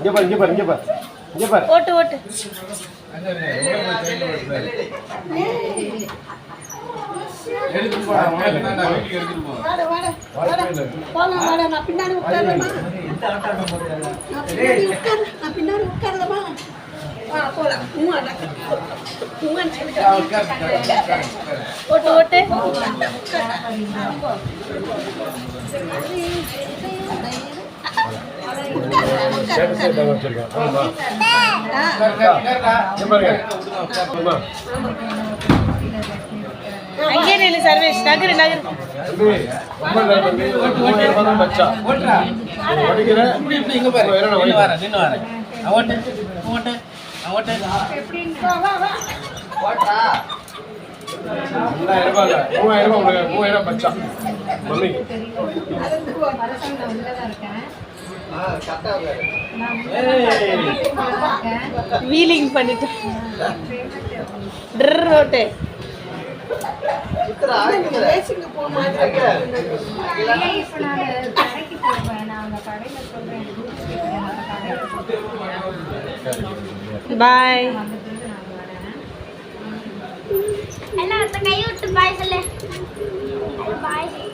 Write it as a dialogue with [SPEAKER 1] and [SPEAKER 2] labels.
[SPEAKER 1] இங்க பாரு இங்க பாரு இங்க பாரு இங்க பாரு
[SPEAKER 2] ஓட்டு ஓட்டு
[SPEAKER 1] எடுத்து போடா உனக்கு நான் வீட்டுக்கு எடுத்துட்டு போறேன்
[SPEAKER 3] வாடா போலாம் வாடா நான் பின்னாடி உட்கார்றேமா நான் பின்னாடி உட்கார்றேமா வா போலாம் உம்மாடா
[SPEAKER 2] ஓட்டு ஓட்டு
[SPEAKER 1] சேட்டை வச்சிருக்கேன் ஆமா இங்க பாருங்க ஆமா
[SPEAKER 2] அங்கே நில்லு சர்வேஷ் நகரு நகரு
[SPEAKER 1] தம்பி ரொம்ப நல்ல தம்பி 3000 தான் பச்சா
[SPEAKER 4] ஓட்றா
[SPEAKER 1] படிக்கிற
[SPEAKER 4] இப்படி இப்படி இங்க பாரு நின்னு வரேன் ஓட்டு ஓட்டு ஓட்டு
[SPEAKER 3] வா வா வா
[SPEAKER 4] ஓட்றா
[SPEAKER 1] 2000 ரூபாய் இல்ல 3000 ரூபாய் உங்களுக்கு 3000 பச்சா மம்மிக்கு
[SPEAKER 4] கரெக்டா உட்காரு
[SPEAKER 2] வீலிங் பண்ணிட்டு ட்ர் ஓட்டு
[SPEAKER 4] சுத்துறா
[SPEAKER 3] ரேசிங் போக மாதிரி
[SPEAKER 2] பாய்
[SPEAKER 5] எல்லாம் கை விட்டு பாய் சொல்லு பாய்